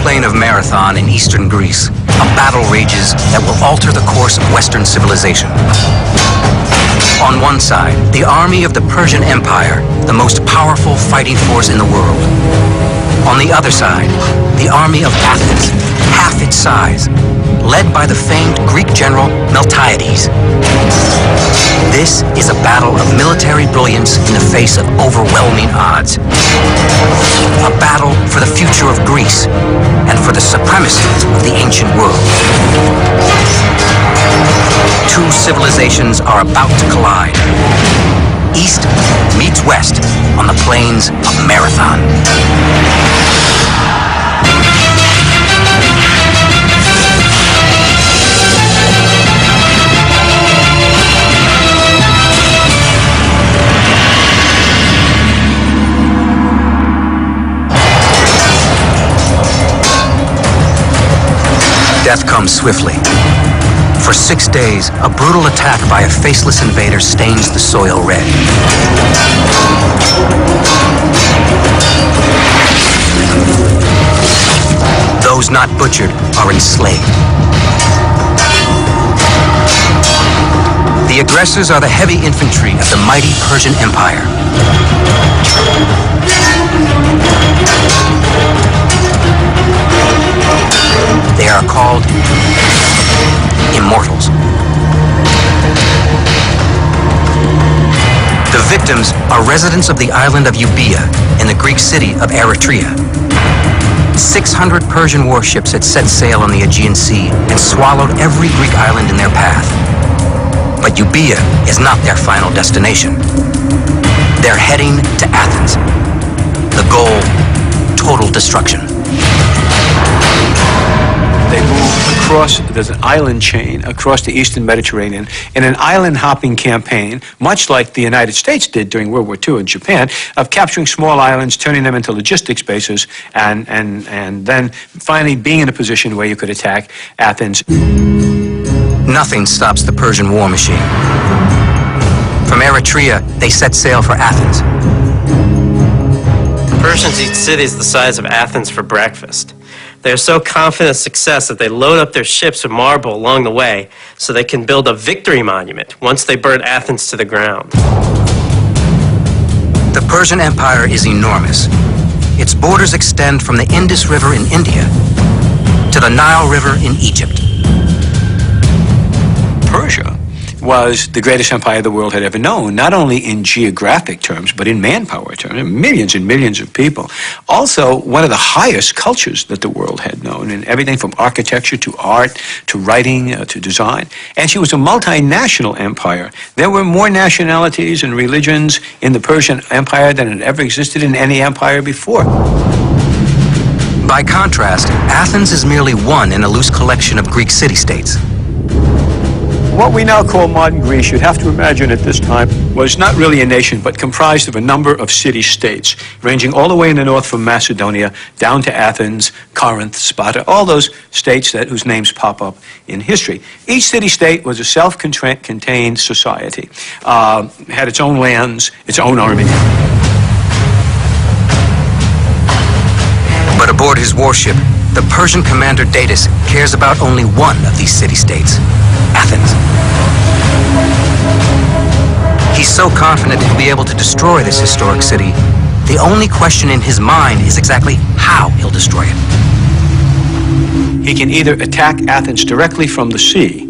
plain of Marathon in eastern Greece, a battle rages that will alter the course of Western civilization. On one side, the army of the Persian Empire, the most powerful fighting force in the world. On the other side, the army of Athens, half its size, led by the famed Greek general Miltiades. This is a battle of military brilliance in the face of overwhelming odds. A battle for the future of Greece and for the supremacy of the ancient world. Two civilizations are about to collide. East meets West on the plains of Marathon. Death comes swiftly. For 6 days, a brutal attack by a faceless invader stains the soil red. Those not butchered are enslaved. The aggressors are the heavy infantry of the mighty Persian Empire. They are called immortals. The victims are residents of the island of Euboea in the Greek city of Erέτρια. 600 Persian warships had set sail on the Aegean Sea and swallowed every Greek island in their path. But Euboea is not their final destination. They're heading to Athens. The goal, total destruction. They move across, there's an island chain across the eastern Mediterranean in an island-hopping campaign, much like the United States did during World War II in Japan, of capturing small islands, turning them into logistics bases, and then finally being in a position where you could attack Athens. Nothing stops the Persian war machine. From Eretria, they set sail for Athens. Persians eat cities the size of Athens for breakfast. They are so confident of success that they load up their ships with marble along the way so they can build a victory monument once they burn Athens to the ground. The Persian Empire is enormous. Its borders extend from the Indus River in India to the Nile River in Egypt. Persia was the greatest empire the world had ever known, not only in geographic terms, but in manpower terms, millions and millions of people. Also, one of the highest cultures that the world had known, in everything from architecture to art to writing to design. And she was a multinational empire. There were more nationalities and religions in the Persian Empire than had ever existed in any empire before. By contrast, Athens is merely one in a loose collection of Greek city-states. What we now call modern Greece, you'd have to imagine at this time, was not really a nation, but comprised of a number of city-states, ranging all the way in the north from Macedonia down to Athens, Corinth, Sparta, all those states whose names pop up in history. Each city-state was a self-contained society, had its own lands, its own army. But aboard his warship, the Persian commander Datis cares about only one of these city-states, Athens. He's so confident he'll be able to destroy this historic city, the only question in his mind is exactly how he'll destroy it. He can either attack Athens directly from the sea,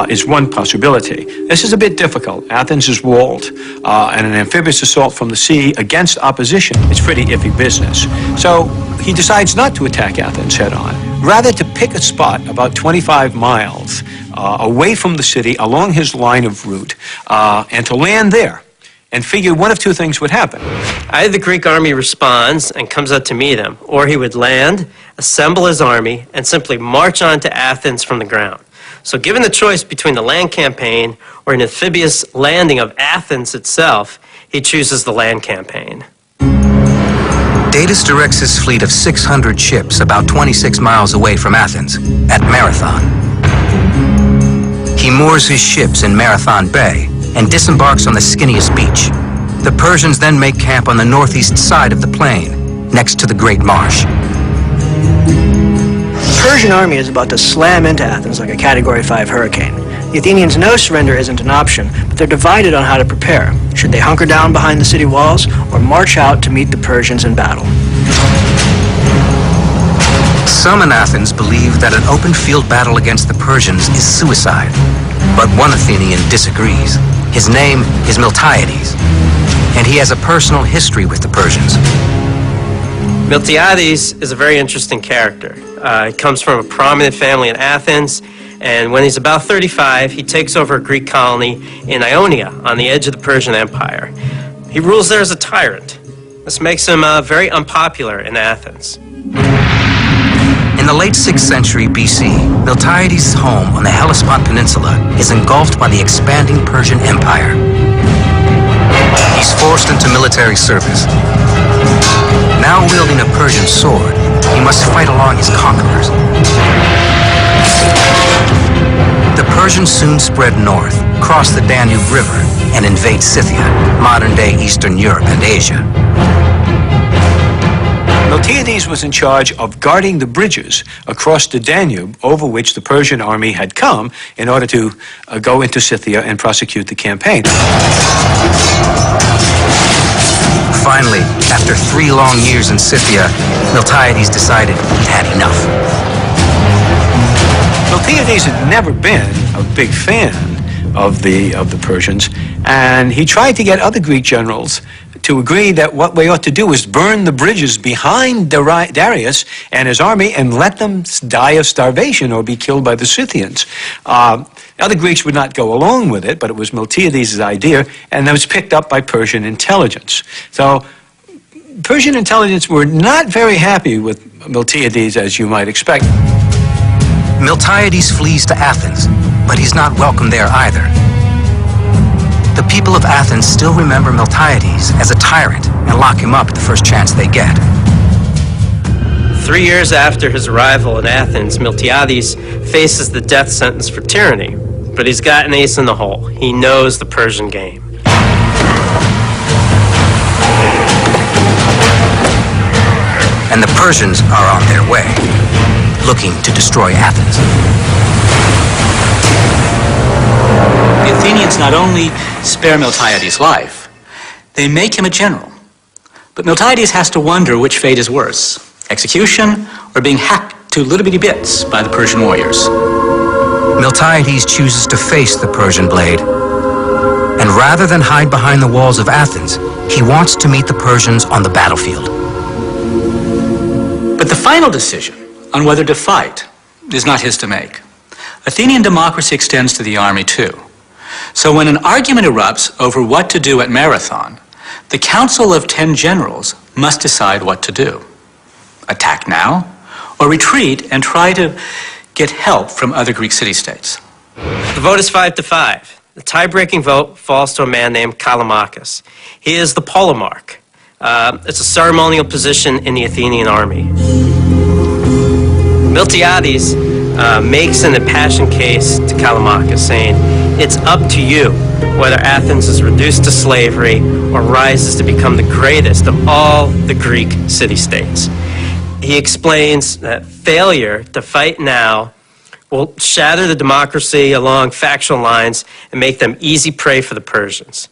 is one possibility. This is a bit difficult. Athens is walled, and an amphibious assault from the sea against opposition is pretty iffy business. So he decides not to attack Athens head-on, rather to pick a spot about 25 miles away from the city along his line of route, and to land there. And figured one of two things would happen. Either the Greek army responds and comes out to meet him, or he would land, assemble his army, and simply march on to Athens from the ground. So given the choice between the land campaign or an amphibious landing of Athens itself, he chooses the land campaign. Datis directs his fleet of 600 ships about 26 miles away from Athens, at Marathon. He moors his ships in Marathon Bay and disembarks on the skinniest beach. The Persians then make camp on the northeast side of the plain, next to the Great Marsh. Persian army is about to slam into Athens like a Category 5 hurricane. The Athenians know surrender isn't an option, but they're divided on how to prepare. Should they hunker down behind the city walls or march out to meet the Persians in battle? Some in Athens believe that an open field battle against the Persians is suicide. But one Athenian disagrees. His name is Miltiades, and he has a personal history with the Persians. Miltiades is a very interesting character. He comes from a prominent family in Athens, and when he's about 35, he takes over a Greek colony in Ionia on the edge of the Persian Empire. He rules there as a tyrant. This makes him very unpopular in Athens. In the late 6th century BC, Miltiades' home on the Hellespont Peninsula is engulfed by the expanding Persian Empire. He's forced into military service. Now wielding a Persian sword, he must fight along his conquerors. The Persians soon spread north, cross the Danube River, and invade Scythia, modern-day Eastern Europe and Asia. Miltiades was in charge of guarding the bridges across the Danube over which the Persian army had come in order to go into Scythia and prosecute the campaign. Finally, after 3 long years in Scythia, Miltiades decided he'd had enough. Miltiades had never been a big fan of the Persians, and he tried to get other Greek generals to agree that what we ought to do is burn the bridges behind Darius and his army and let them die of starvation or be killed by the Scythians. Other Greeks would not go along with it, but it was Miltiades' idea, and that was picked up by Persian intelligence. So Persian intelligence were not very happy with Miltiades, as you might expect. Miltiades flees to Athens, but he's not welcome there either. The people of Athens still remember Miltiades as a tyrant and lock him up at the first chance they get. 3 years after his arrival in Athens, Miltiades faces the death sentence for tyranny, but he's got an ace in the hole. He knows the Persian game. And the Persians are on their way, looking to destroy Athens. The Athenians not only spare Miltiades' life, they make him a general. But Miltiades has to wonder which fate is worse, execution or being hacked to little bitty bits by the Persian warriors. Miltiades chooses to face the Persian blade, and rather than hide behind the walls of Athens, he wants to meet the Persians on the battlefield. But the final decision on whether to fight is not his to make. Athenian democracy extends to the army too. So when an argument erupts over what to do at Marathon, the Council of 10 generals must decide what to do. Attack now, or retreat and try to get help from other Greek city-states. The vote is 5-5. The tie-breaking vote falls to a man named Callimachus. He is the polemarch. It's a ceremonial position in the Athenian army. Miltiades makes an impassioned case to Callimachus, saying, "It's up to you whether Athens is reduced to slavery or rises to become the greatest of all the Greek city-states." He explains that failure to fight now will shatter the democracy along factional lines and make them easy prey for the Persians.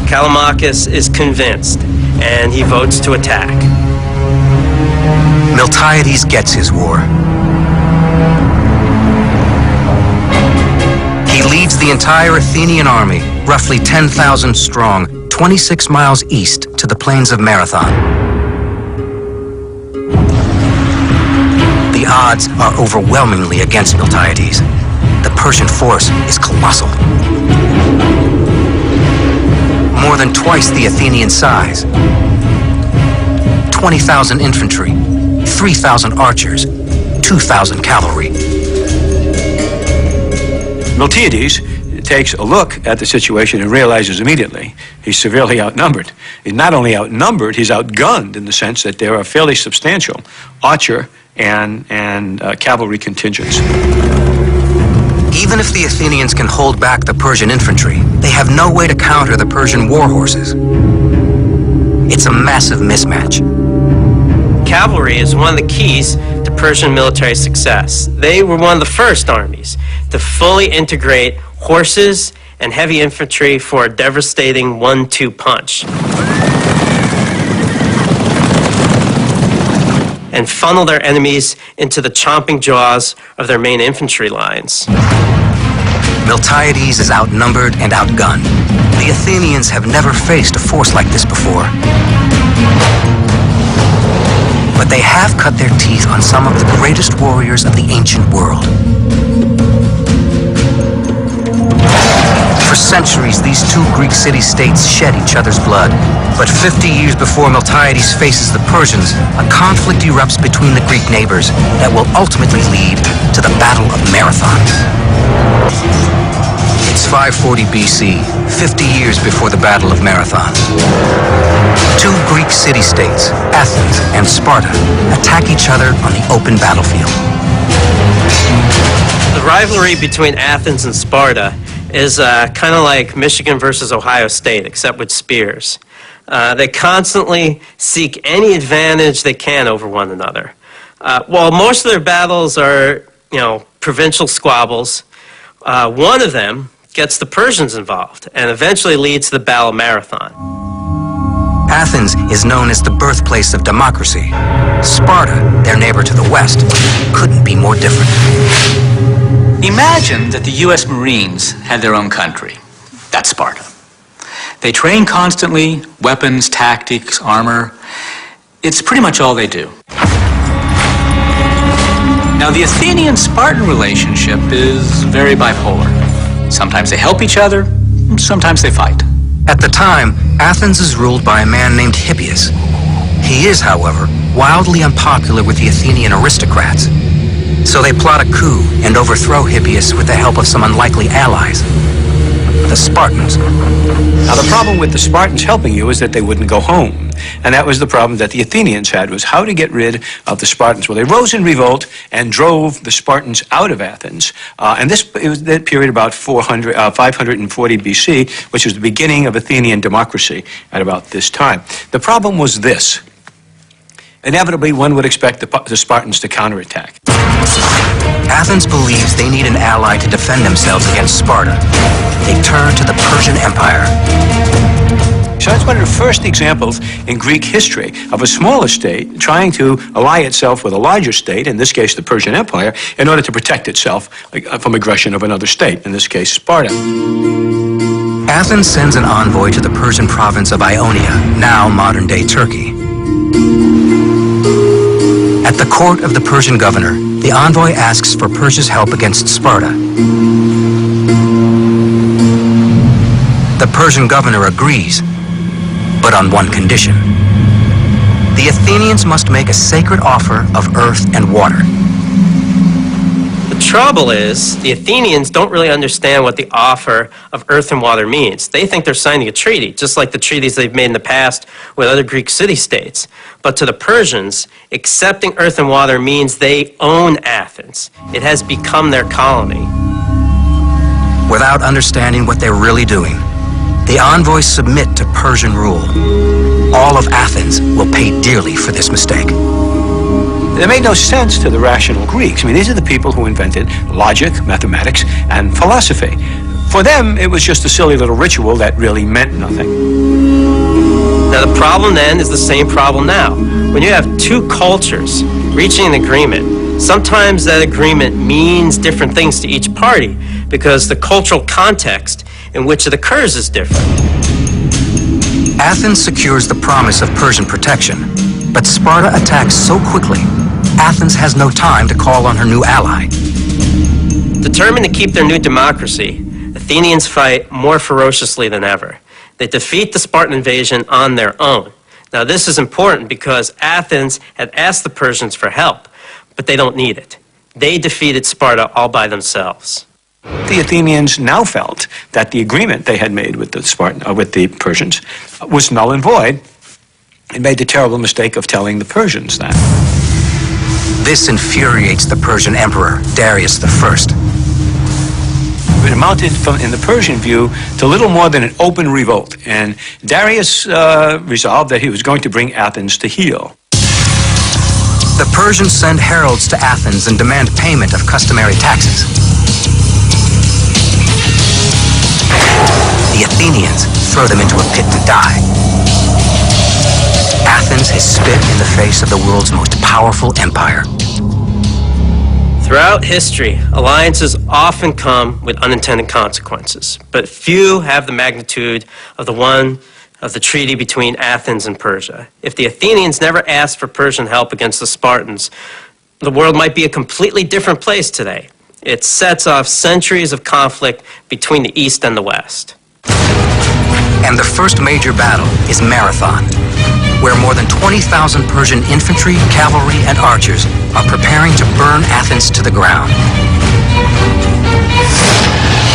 Callimachus is convinced, and he votes to attack. Miltiades gets his war. He leads the entire Athenian army, roughly 10,000 strong, 26 miles east to the plains of Marathon. The odds are overwhelmingly against Miltiades. The Persian force is colossal. More than twice the Athenian size. 20,000 infantry, 3,000 archers, 2,000 cavalry. Miltiades takes a look at the situation and realizes immediately he's severely outnumbered. He's not only outnumbered, he's outgunned in the sense that there are fairly substantial archer and cavalry contingents. Even if the Athenians can hold back the Persian infantry, they have no way to counter the Persian war horses. It's a massive mismatch. cavalry is one of the keys to Persian military success. They were one of the first armies to fully integrate horses and heavy infantry for a devastating 1-2 punch, and funnel their enemies into the chomping jaws of their main infantry lines. Miltiades is outnumbered and outgunned. The Athenians have never faced a force like this before. But they have cut their teeth on some of the greatest warriors of the ancient world. For centuries, these two Greek city-states shed each other's blood. But 50 years before Miltiades faces the Persians, a conflict erupts between the Greek neighbors that will ultimately lead to the Battle of Marathon. It's 540 BC, 50 years before the Battle of Marathon. Two Greek city-states, Athens and Sparta, attack each other on the open battlefield. The rivalry between Athens and Sparta is kind of like Michigan versus Ohio State, except with spears. They constantly seek any advantage they can over one another. While most of their battles are, provincial squabbles, one of them gets the Persians involved and eventually leads to the Battle of Marathon. Athens is known as the birthplace of democracy. Sparta, their neighbor to the west, couldn't be more different. Imagine that the U.S. Marines had their own country. That's Sparta. They train constantly, weapons, tactics, armor. It's pretty much all they do. Now, the Athenian-Spartan relationship is very bipolar. Sometimes they help each other, sometimes they fight. At the time, Athens is ruled by a man named Hippias. He is, however, wildly unpopular with the Athenian aristocrats. So they plot a coup and overthrow Hippias with the help of some unlikely allies, the Spartans. Now, the problem with the Spartans helping you is that they wouldn't go home. And that was the problem that the Athenians had, was how to get rid of the Spartans. Well, they rose in revolt and drove the Spartans out of Athens. And it was that period about 540 BC, which was the beginning of Athenian democracy at about this time. The problem was this. Inevitably, one would expect the Spartans to counterattack. Athens believes they need an ally to defend themselves against Sparta. They turn to the Persian Empire. So that's one of the first examples in Greek history of a smaller state trying to ally itself with a larger state, in this case the Persian Empire, in order to protect itself from aggression of another state, in this case Sparta. Athens sends an envoy to the Persian province of Ionia, now modern-day Turkey. At the court of the Persian governor, the envoy asks for Persia's help against Sparta. The Persian governor agrees, but on one condition. The Athenians must make a sacred offer of earth and water. The trouble is, the Athenians don't really understand what the offer of earth and water means. They think they're signing a treaty, just like the treaties they've made in the past with other Greek city-states. But to the Persians, accepting earth and water means they own Athens. It has become their colony. Without understanding what they're really doing, the envoys submit to Persian rule. All of Athens will pay dearly for this mistake. It made no sense to the rational Greeks. I mean, these are the people who invented logic, mathematics, and philosophy. For them, it was just a silly little ritual that really meant nothing. Now, the problem then is the same problem now. When you have two cultures reaching an agreement, sometimes that agreement means different things to each party because the cultural context in which it occurs is different. Athens secures the promise of Persian protection, but Sparta attacks so quickly, Athens has no time to call on her new ally. Determined to keep their new democracy, Athenians fight more ferociously than ever. They defeat the Spartan invasion on their own. Now, this is important because Athens had asked the Persians for help, but they don't need it. They defeated Sparta all by themselves. The Athenians now felt that the agreement they had made with the Persians was null and void, and made the terrible mistake of telling the Persians that. This infuriates the Persian emperor, Darius I. It amounted, in the Persian view, to little more than an open revolt, and Darius resolved that he was going to bring Athens to heel. The Persians send heralds to Athens and demand payment of customary taxes. The Athenians throw them into a pit to die. Athens has spit in the face of the world's most powerful empire. Throughout history, alliances often come with unintended consequences, but few have the magnitude of the treaty between Athens and Persia. If the Athenians never asked for Persian help against the Spartans, the world might be a completely different place today. It sets off centuries of conflict between the East and the West. And the first major battle is Marathon, where more than 20,000 Persian infantry, cavalry, and archers are preparing to burn Athens to the ground.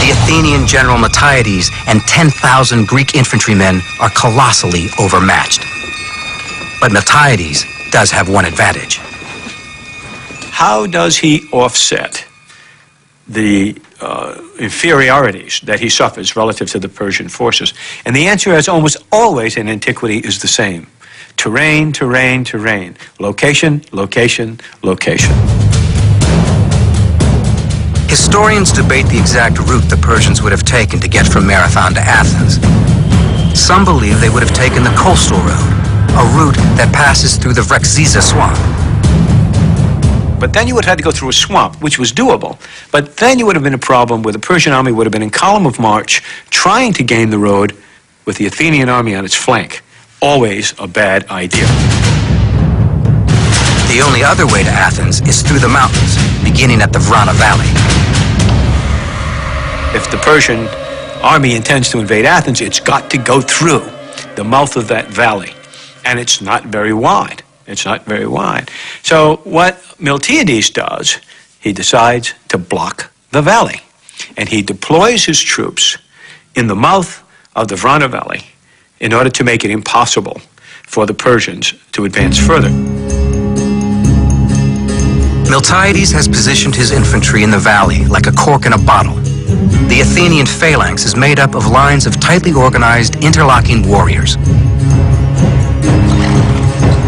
The Athenian general Miltiades and 10,000 Greek infantrymen are colossally overmatched. But Miltiades does have one advantage. How does he offset the inferiorities that he suffers relative to the Persian forces? And the answer, as almost always in antiquity, is the same. Terrain, terrain, terrain. Location, location, location. Historians debate the exact route the Persians would have taken to get from Marathon to Athens. Some believe they would have taken the coastal road, a route that passes through the Vrexiza swamp. But then you would have had to go through a swamp, which was doable. But then you would have been a problem where the Persian army would have been in column of march, trying to gain the road with the Athenian army on its flank. Always a bad idea. The only other way to Athens is through the mountains, beginning at the Vrana Valley. If the Persian army intends to invade Athens, it's got to go through the mouth of that valley. And it's not very wide. It's not very wide. So what Miltiades does, he decides to block the valley. And he deploys his troops in the mouth of the Vrana Valley in order to make it impossible for the Persians to advance further. Miltiades has positioned his infantry in the valley like a cork in a bottle. The Athenian phalanx is made up of lines of tightly organized, interlocking warriors.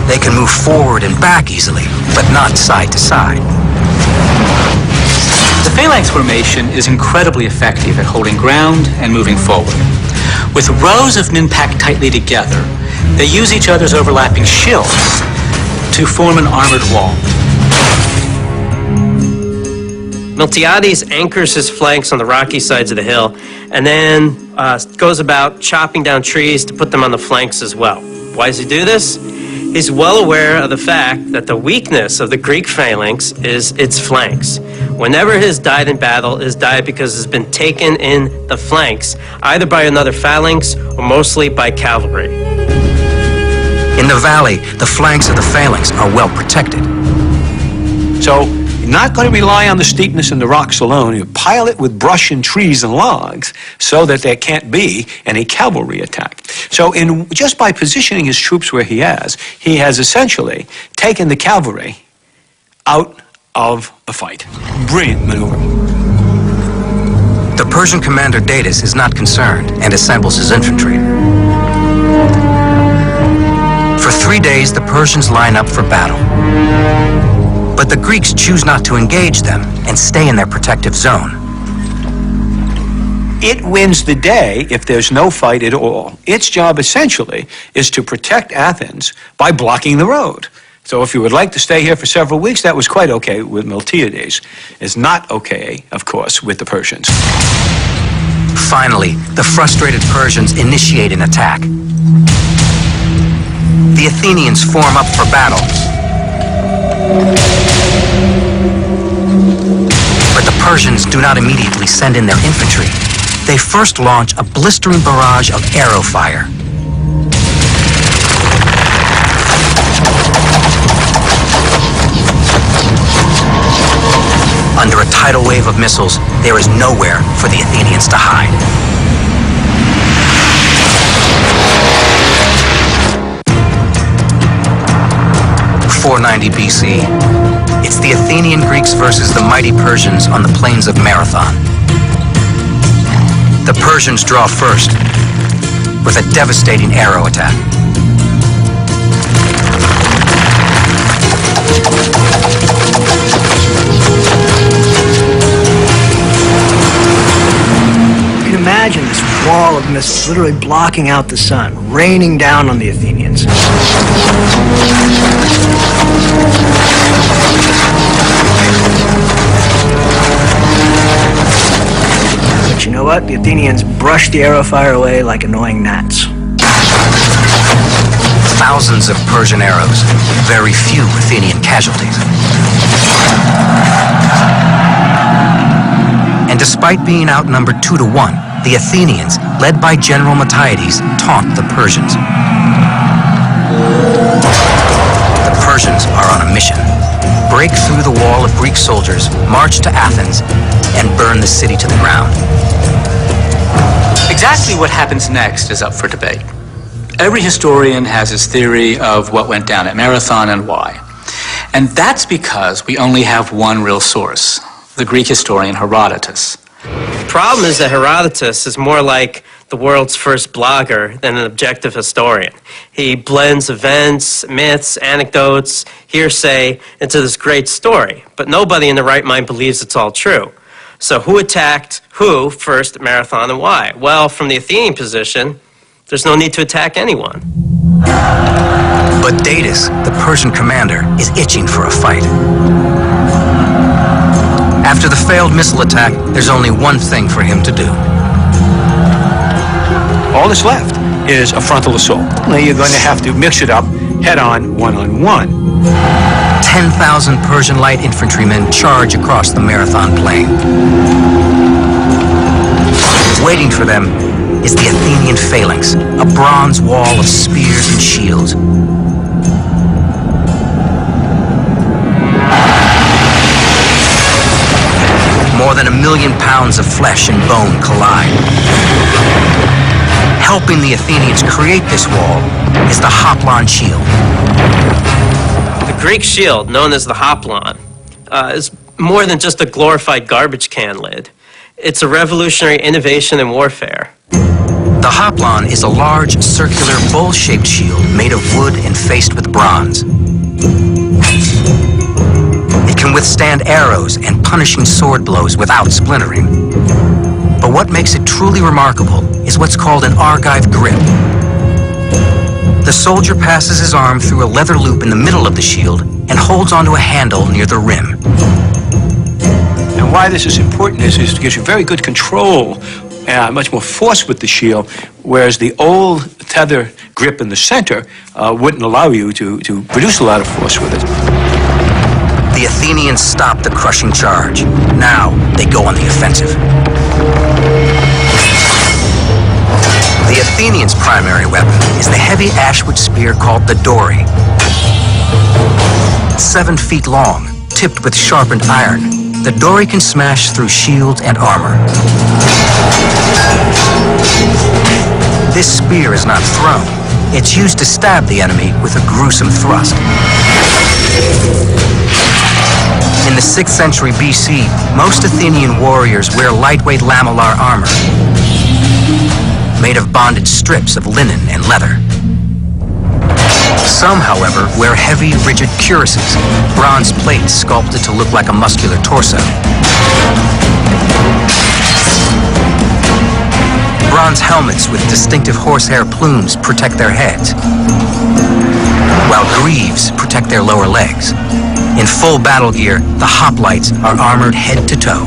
They can move forward and back easily, but not side to side. The phalanx formation is incredibly effective at holding ground and moving forward. With rows of men packed tightly together, they use each other's overlapping shields to form an armored wall. Miltiades anchors his flanks on the rocky sides of the hill and then goes about chopping down trees to put them on the flanks as well. Why does he do this? He's well aware of the fact that the weakness of the Greek phalanx is its flanks. Whenever it has died in battle, it has died because it's been taken in the flanks, either by another phalanx or mostly by cavalry. In the valley, the flanks of the phalanx are well protected. So you're not going to rely on the steepness and the rocks alone. You pile it with brush and trees and logs so that there can't be any cavalry attack. So just by positioning his troops where he has essentially taken the cavalry out of the fight. Brilliant maneuver. The Persian commander Datis is not concerned and assembles his infantry. For 3 days, the Persians line up for battle. But the Greeks choose not to engage them and stay in their protective zone. It wins the day if there's no fight at all. Its job essentially is to protect Athens by blocking the road. So if you would like to stay here for several weeks, that was quite okay with Miltiades. It's not okay, of course, with the Persians. Finally, the frustrated Persians initiate an attack. The Athenians form up for battle. But the Persians do not immediately send in their infantry. They first launch a blistering barrage of arrow fire. Under a tidal wave of missiles, there is nowhere for the Athenians to hide. .490 BC. It's the Athenian Greeks versus the mighty Persians on the plains of Marathon. The Persians draw first with a devastating arrow attack. missiles, literally blocking out the sun, raining down on the Athenians. But you know what? The Athenians brushed the arrow fire away like annoying gnats. Thousands of Persian arrows, very few Athenian casualties. And despite being outnumbered 2-1, the Athenians, led by General Miltiades, taunt the Persians. The Persians are on a mission. Break through the wall of Greek soldiers, march to Athens, and burn the city to the ground. Exactly what happens next is up for debate. Every historian has his theory of what went down at Marathon and why. And that's because we only have one real source, the Greek historian Herodotus. The problem is that Herodotus is more like the world's first blogger than an objective historian. He blends events, myths, anecdotes, hearsay into this great story, but nobody in their right mind believes it's all true. So who attacked who first at Marathon and why? Well, from the Athenian position, there's no need to attack anyone. But Datis, the Persian commander, is itching for a fight. After the failed missile attack, there's only one thing for him to do. All that's left is a frontal assault. Now you're going to have to mix it up head-on, one-on-one. 10,000 Persian light infantrymen charge across the Marathon plain. Waiting for them is the Athenian phalanx, a bronze wall of spears and shields. More than 1 million pounds of flesh and bone collide. Helping the Athenians create this wall is the hoplon shield. The Greek shield, known as the hoplon, is more than just a glorified garbage can lid. It's a revolutionary innovation in warfare. The hoplon is a large, circular, bowl-shaped shield made of wood and faced with bronze. It can withstand arrows and punishing sword blows without splintering. But what makes it truly remarkable is what's called an Argive grip. The soldier passes his arm through a leather loop in the middle of the shield and holds onto a handle near the rim. And why this is important is it gives you very good control, much more force with the shield, whereas the old tether grip in the center wouldn't allow you to produce a lot of force with it. The Athenians stop the crushing charge. Now they go on the offensive. The Athenians' primary weapon is the heavy ashwood spear called the dory. 7 feet long, tipped with sharpened iron, the dory can smash through shields and armor. This spear is not thrown. It's used to stab the enemy with a gruesome thrust. In the 6th century BC, most Athenian warriors wear lightweight lamellar armor, made of bonded strips of linen and leather. Some, however, wear heavy, rigid cuirasses, bronze plates sculpted to look like a muscular torso. Bronze helmets with distinctive horsehair plumes protect their heads, while greaves protect their lower legs. In full battle gear, the hoplites are armored head to toe.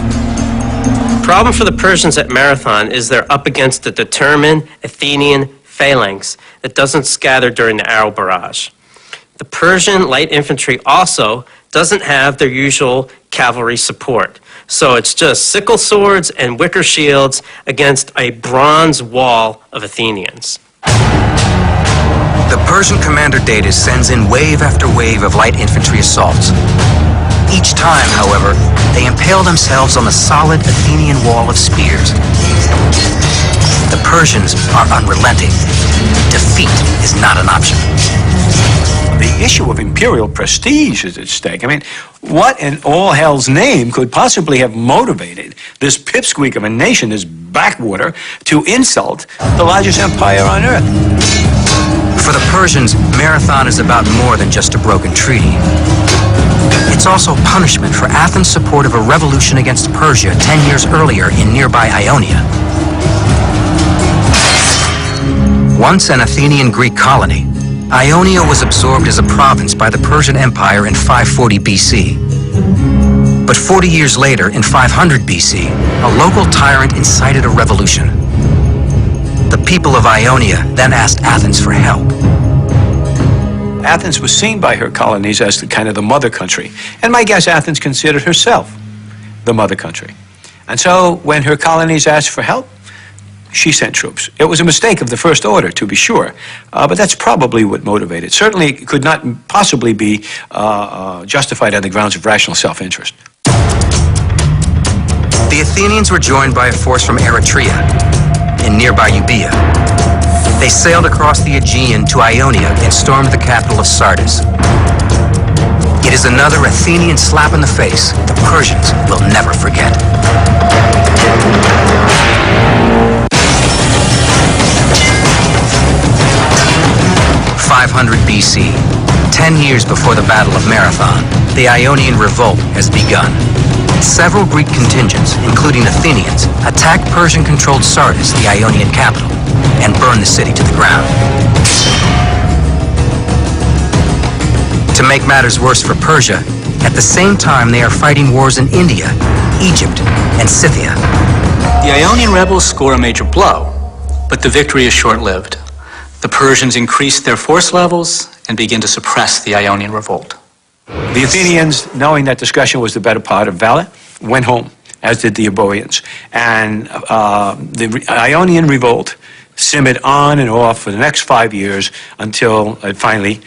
The problem for the Persians at Marathon is they're up against a determined Athenian phalanx that doesn't scatter during the arrow barrage. The Persian light infantry also doesn't have their usual cavalry support. So it's just sickle swords and wicker shields against a bronze wall of Athenians. The Persian commander Datis sends in wave after wave of light infantry assaults. Each time, however, they impale themselves on the solid Athenian wall of spears. The Persians are unrelenting. Defeat is not an option. The issue of imperial prestige is at stake. I mean, what in all hell's name could possibly have motivated this pipsqueak of a nation, this backwater, to insult the largest empire on earth? For the Persians, Marathon is about more than just a broken treaty. It's also punishment for Athens' support of a revolution against Persia 10 years earlier in nearby Ionia. Once an Athenian Greek colony, Ionia was absorbed as a province by the Persian Empire in 540 BC. But 40 years later, in 500 BC, a local tyrant incited a revolution. The people of Ionia then asked Athens for help. Athens was seen by her colonies as the kind of the mother country. And my guess, Athens considered herself the mother country. And so when her colonies asked for help, she sent troops. It was a mistake of the first order, to be sure, but that's probably what motivated. Certainly it could not possibly be justified on the grounds of rational self-interest. The Athenians were joined by a force from Erέτria in nearby Euboea. They sailed across the Aegean to Ionia and stormed the capital of Sardis. It is another Athenian slap in the face the Persians will never forget. 500 BC, 10 years before the Battle of Marathon, the Ionian Revolt has begun. Several Greek contingents, including Athenians, attacked Persian-controlled Sardis, the Ionian capital, and burned the city to the ground. To make matters worse for Persia, at the same time they are fighting wars in India, Egypt, and Scythia. The Ionian rebels score a major blow, but the victory is short-lived. The Persians increase their force levels and begin to suppress the Ionian revolt. The Athenians, knowing that discussion was the better part of valor, went home, as did the Euboeans. And the Ionian revolt simmered on and off for the next 5 years until it finally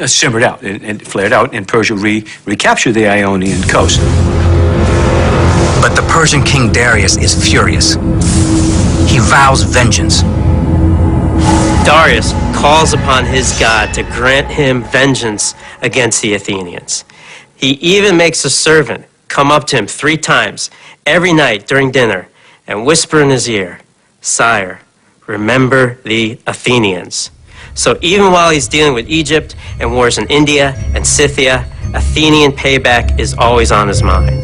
simmered out and flared out, and Persia recaptured the Ionian coast. But the Persian king Darius is furious. He vows vengeance. Darius calls upon his God to grant him vengeance against the Athenians. He even makes a servant come up to him 3 times every night during dinner and whisper in his ear, "Sire, remember the Athenians." So even while he's dealing with Egypt and wars in India and Scythia, Athenian payback is always on his mind.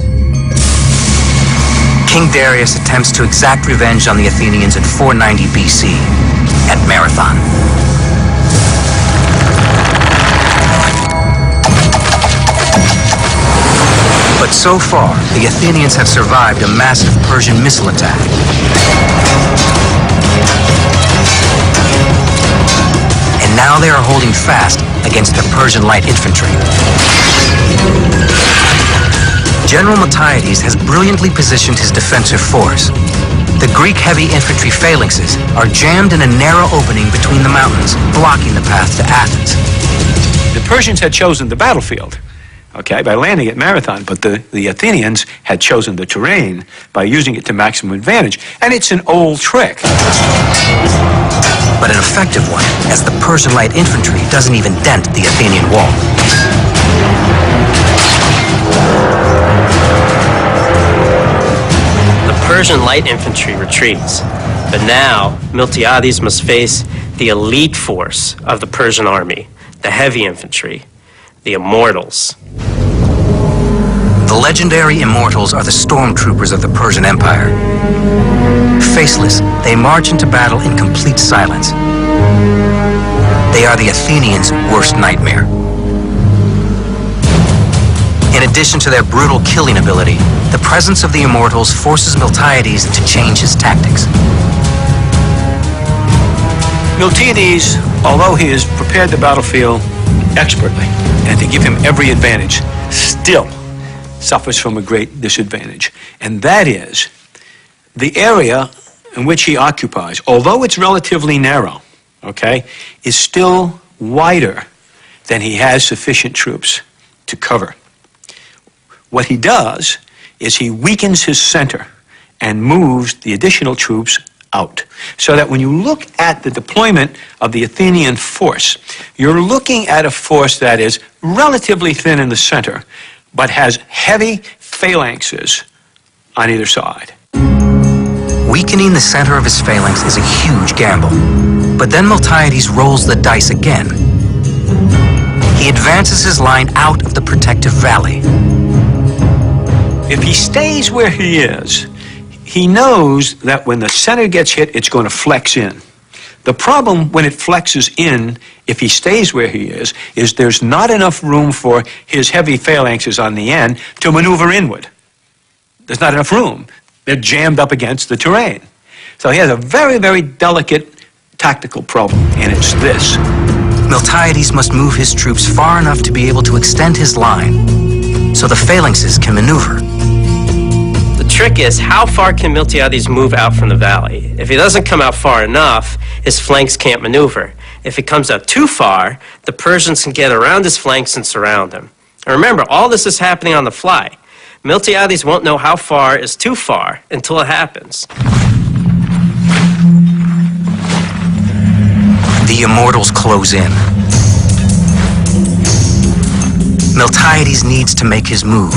King Darius attempts to exact revenge on the Athenians in 490 BC at Marathon. But so far, the Athenians have survived a massive Persian missile attack. And now they are holding fast against the Persian light infantry. General Miltiades has brilliantly positioned his defensive force. The Greek heavy infantry phalanxes are jammed in a narrow opening between the mountains, blocking the path to Athens. The Persians had chosen the battlefield, okay, by landing at Marathon, but the Athenians had chosen the terrain by using it to maximum advantage. And it's an old trick. But an effective one, as the Persian light infantry doesn't even dent the Athenian wall. The Persian light infantry retreats, but now Miltiades must face the elite force of the Persian army, the heavy infantry, the Immortals. The legendary Immortals are the stormtroopers of the Persian Empire. Faceless, they march into battle in complete silence. They are the Athenians' worst nightmare. In addition to their brutal killing ability, the presence of the Immortals forces Miltiades to change his tactics. Miltiades, although he has prepared the battlefield expertly and to give him every advantage, still suffers from a great disadvantage. And that is the area in which he occupies, although it's relatively narrow, okay, is still wider than he has sufficient troops to cover. What he does is he weakens his center and moves the additional troops out. So that when you look at the deployment of the Athenian force, you're looking at a force that is relatively thin in the center, but has heavy phalanxes on either side. Weakening the center of his phalanx is a huge gamble. But then Miltiades rolls the dice again. He advances his line out of the protective valley. If he stays where he is, he knows that when the center gets hit, it's going to flex in. The problem when it flexes in, if he stays where he is there's not enough room for his heavy phalanxes on the end to maneuver inward. There's not enough room. They're jammed up against the terrain. So he has a very, very delicate tactical problem, and it's this. Miltiades must move his troops far enough to be able to extend his line so the phalanxes can maneuver. The trick is, how far can Miltiades move out from the valley? If he doesn't come out far enough, his flanks can't maneuver. If he comes out too far, the Persians can get around his flanks and surround him. And remember, all this is happening on the fly. Miltiades won't know how far is too far until it happens. The immortals close in. Miltiades needs to make his move.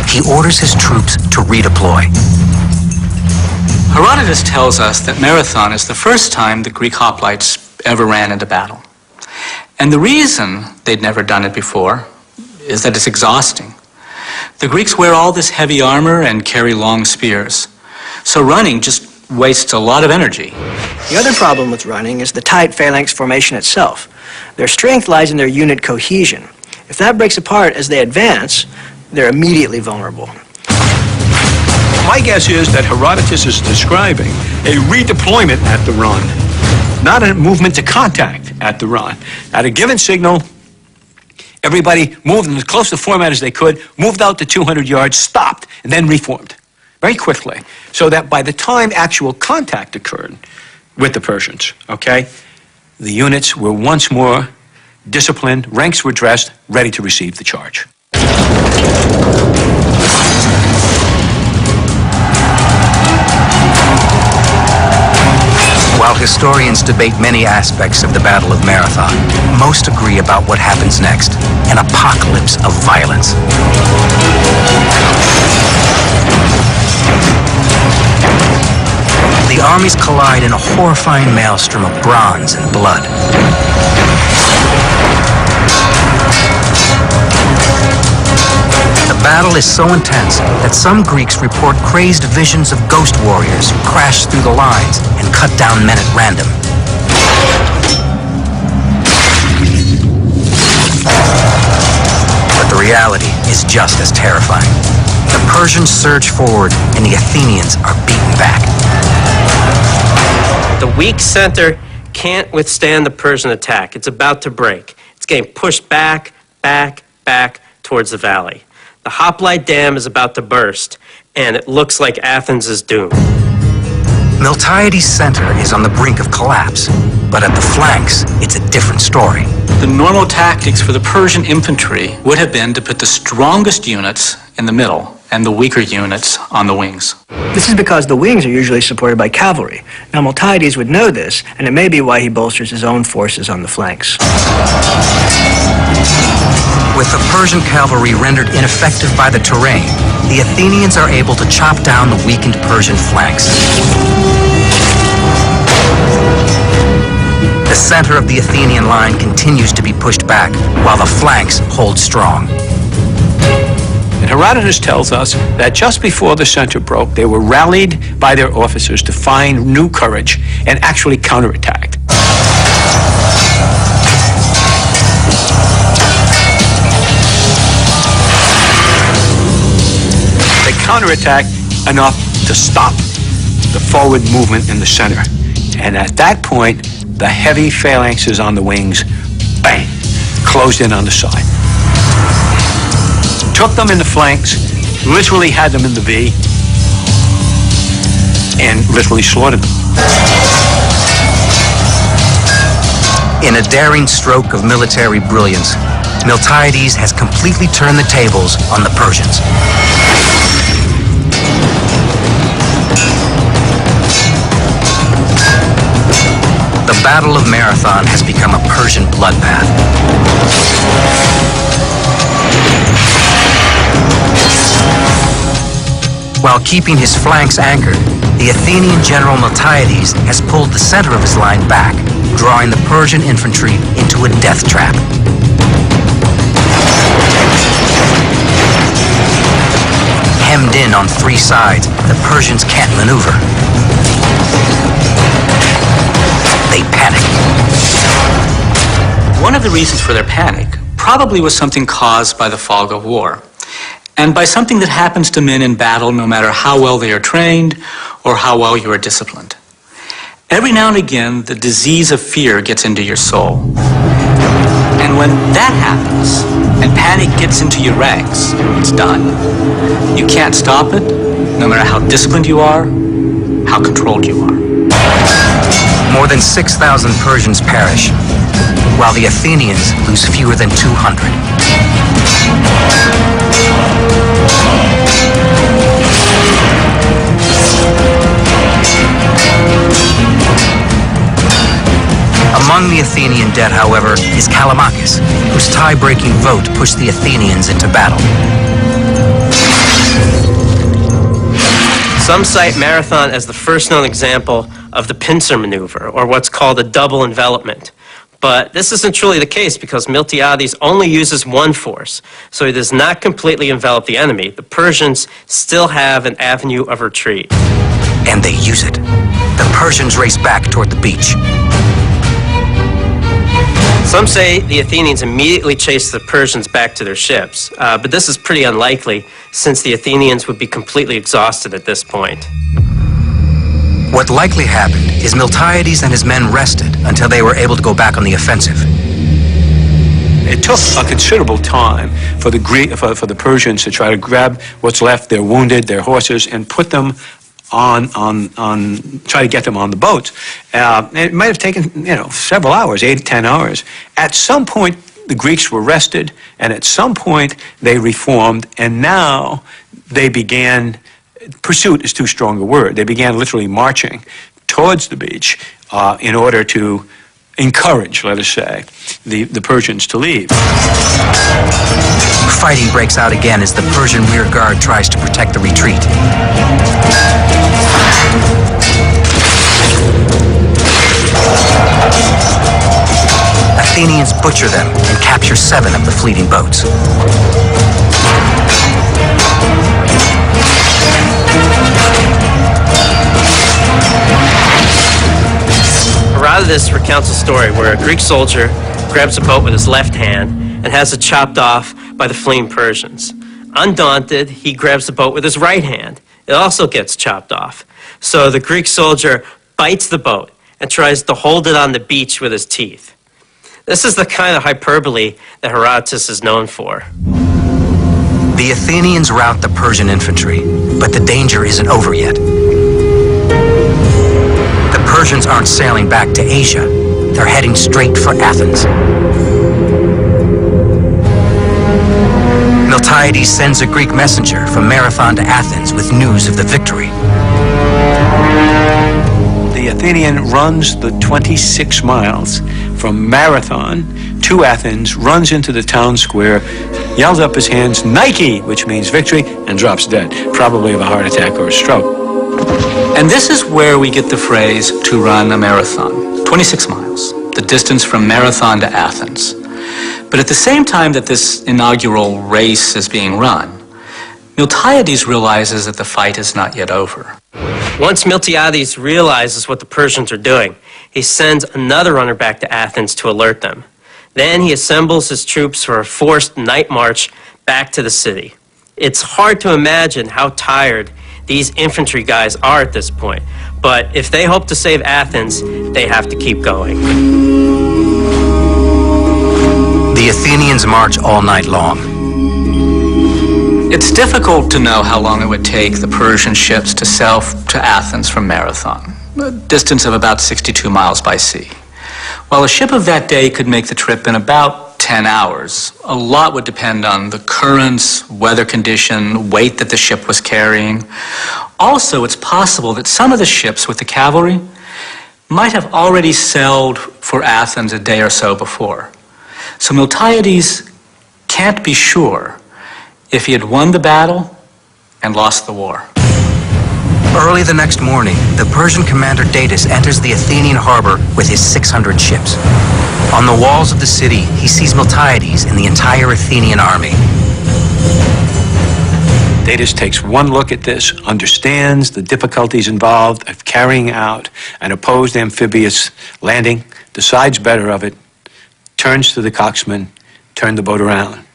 He orders his troops to redeploy. Herodotus tells us that Marathon is the first time the Greek hoplites ever ran into battle. And the reason they'd never done it before is that it's exhausting. The Greeks wear all this heavy armor and carry long spears. So running just wastes a lot of energy. The other problem with running is the tight phalanx formation itself. Their strength lies in their unit cohesion. If that breaks apart as they advance, they're immediately vulnerable. My guess is that Herodotus is describing a redeployment at the run, not a movement to contact at the run. At a given signal, everybody moved in as close to format as they could, moved out to 200 yards, stopped, and then reformed very quickly, so that by the time actual contact occurred with the Persians, okay, the units were once more disciplined, ranks were dressed, ready to receive the charge. While historians debate many aspects of the Battle of Marathon, most agree about what happens next, an apocalypse of violence. The armies collide in a horrifying maelstrom of bronze and blood. The battle is so intense that some Greeks report crazed visions of ghost warriors who crash through the lines and cut down men at random. But the reality is just as terrifying. The Persians surge forward and the Athenians are beaten back. The weak center can't withstand the Persian attack. It's about to break. It's getting pushed back, back, back towards the valley. The hoplite dam is about to burst, and it looks like Athens is doomed. Miltiades' center is on the brink of collapse, but at the flanks, it's a different story. The normal tactics for the Persian infantry would have been to put the strongest units in the middle and the weaker units on the wings. This is because the wings are usually supported by cavalry. Now Miltiades would know this, and it may be why he bolsters his own forces on the flanks. With the Persian cavalry rendered ineffective by the terrain, the Athenians are able to chop down the weakened Persian flanks. The center of the Athenian line continues to be pushed back, while the flanks hold strong. And Herodotus tells us that just before the center broke, they were rallied by their officers to find new courage and actually counterattacked. They counterattacked enough to stop the forward movement in the center. And at that point, the heavy phalanxes on the wings, bang, closed in on the side. Took them in the flanks, literally had them in the V, and literally slaughtered them. In a daring stroke of military brilliance, Miltiades has completely turned the tables on the Persians. The Battle of Marathon has become a Persian bloodbath. While keeping his flanks anchored, the Athenian general Miltiades has pulled the center of his line back, drawing the Persian infantry into a death trap. Hemmed in and on three sides, the Persians can't maneuver. They panic. One of the reasons for their panic probably was something caused by the fog of war, and by something that happens to men in battle no matter how well they are trained or how well you are disciplined. Every now and again, the disease of fear gets into your soul. And when that happens, and panic gets into your ranks, it's done. You can't stop it, no matter how disciplined you are, how controlled you are. More than 6,000 Persians perish, while the Athenians lose fewer than 200. Among the Athenian dead, however, is Callimachus, whose tie-breaking vote pushed the Athenians into battle. Some cite Marathon as the first known example of the pincer maneuver, or what's called a double envelopment. But this isn't truly the case because Miltiades only uses one force, so he does not completely envelop the enemy. The Persians still have an avenue of retreat. And they use it. The Persians race back toward the beach. Some say the Athenians immediately chased the Persians back to their ships, but this is pretty unlikely since the Athenians would be completely exhausted at this point. What likely happened is Miltiades and his men rested until they were able to go back on the offensive. It took a considerable time for the Persians to try to grab what's left, their wounded, their horses, and put them try to get them on the boats. It might have taken, several hours, 8 to 10 hours. At some point, the Greeks were rested, and at some point, they reformed, and now they began, pursuit is too strong a word, they began literally marching towards the beach in order to encourage, let us say, the Persians to leave. Fighting breaks out again as the Persian rear guard tries to protect the retreat. Athenians butcher them and capture 7 of the fleeting boats. Herodotus recounts a story where a Greek soldier grabs a boat with his left hand and has it chopped off by the fleeing Persians. Undaunted, he grabs the boat with his right hand. It also gets chopped off. So the Greek soldier bites the boat and tries to hold it on the beach with his teeth. This is the kind of hyperbole that Herodotus is known for. The Athenians rout the Persian infantry, but the danger isn't over yet. The Persians aren't sailing back to Asia. They're heading straight for Athens. Miltiades sends a Greek messenger from Marathon to Athens with news of the victory. The Athenian runs the 26 miles from Marathon to Athens, runs into the town square, yells up his hands, Nike, which means victory, and drops dead, probably of a heart attack or a stroke. And this is where we get the phrase, to run a marathon. 26 miles, the distance from Marathon to Athens. But at the same time that this inaugural race is being run, Miltiades realizes that the fight is not yet over. Once Miltiades realizes what the Persians are doing, he sends another runner back to Athens to alert them. Then he assembles his troops for a forced night march back to the city. It's hard to imagine how tired these infantry guys are at this point, but if they hope to save Athens, they have to keep going. The Athenians march all night long. It's difficult to know how long it would take the Persian ships to sail to Athens from Marathon, a distance of about 62 miles by sea. While a ship of that day could make the trip in about 10 hours, a lot would depend on the currents, weather condition, weight that the ship was carrying. Also, it's possible that some of the ships with the cavalry might have already sailed for Athens a day or so before. So Miltiades can't be sure if he had won the battle and lost the war. Early the next morning, the Persian commander Datis enters the Athenian harbor with his 600 ships. On the walls of the city, he sees Miltiades and the entire Athenian army. Datis takes one look at this, understands the difficulties involved of carrying out an opposed amphibious landing, decides better of it, turns to the coxswain, turn the boat around.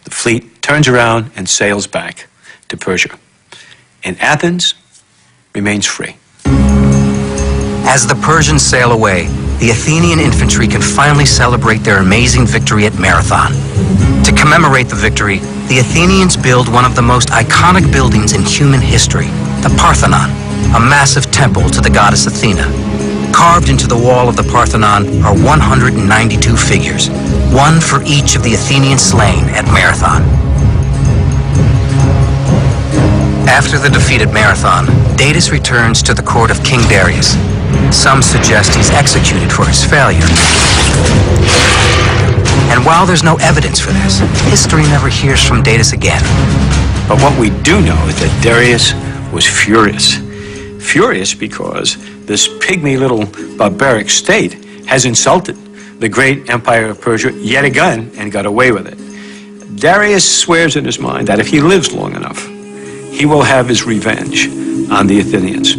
The fleet turns around and sails back to Persia. And Athens remains free. As the Persians sail away, the Athenian infantry can finally celebrate their amazing victory at Marathon. To commemorate the victory, the Athenians build one of the most iconic buildings in human history, the Parthenon, a massive temple to the goddess Athena. Carved into the wall of the Parthenon are 192 figures, one for each of the Athenians slain at Marathon. After the defeat at Marathon, Datis returns to the court of King Darius. Some suggest he's executed for his failure. And while there's no evidence for this, history never hears from Datis again. But what we do know is that Darius was furious. Furious because this pygmy little barbaric state has insulted the great empire of Persia yet again and got away with it. Darius swears in his mind that if he lives long enough, he will have his revenge on the Athenians.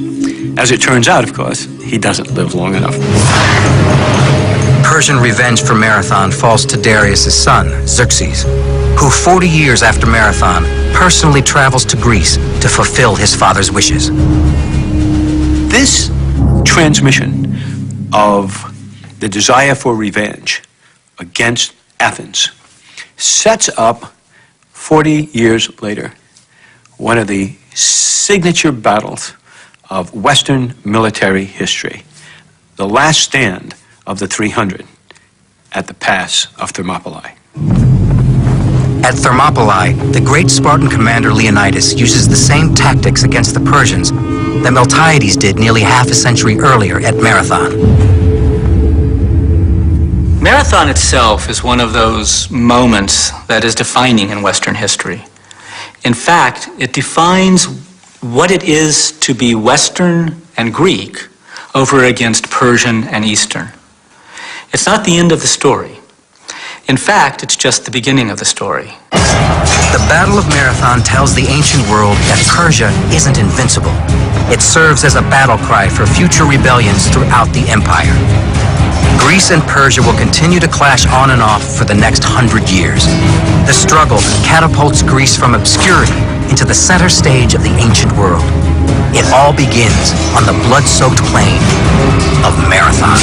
As it turns out, of course, he doesn't live long enough. Persian revenge for Marathon falls to Darius' son, Xerxes, who 40 years after Marathon personally travels to Greece to fulfill his father's wishes. This transmission of the desire for revenge against Athens sets up, 40 years later, one of the signature battles of Western military history, the last stand of the 300 at the pass of Thermopylae. At Thermopylae, the great Spartan commander Leonidas uses the same tactics against the Persians that Miltiades did nearly half a century earlier at Marathon. Marathon itself is one of those moments that is defining in Western history. In fact, it defines what it is to be Western and Greek over against Persian and Eastern. It's not the end of the story. In fact, it's just the beginning of the story. The Battle of Marathon tells the ancient world that Persia isn't invincible. It serves as a battle cry for future rebellions throughout the empire. Greece and Persia will continue to clash on and off for the next 100 years. The struggle catapults Greece from obscurity into the center stage of the ancient world. It all begins on the blood-soaked plain of Marathon.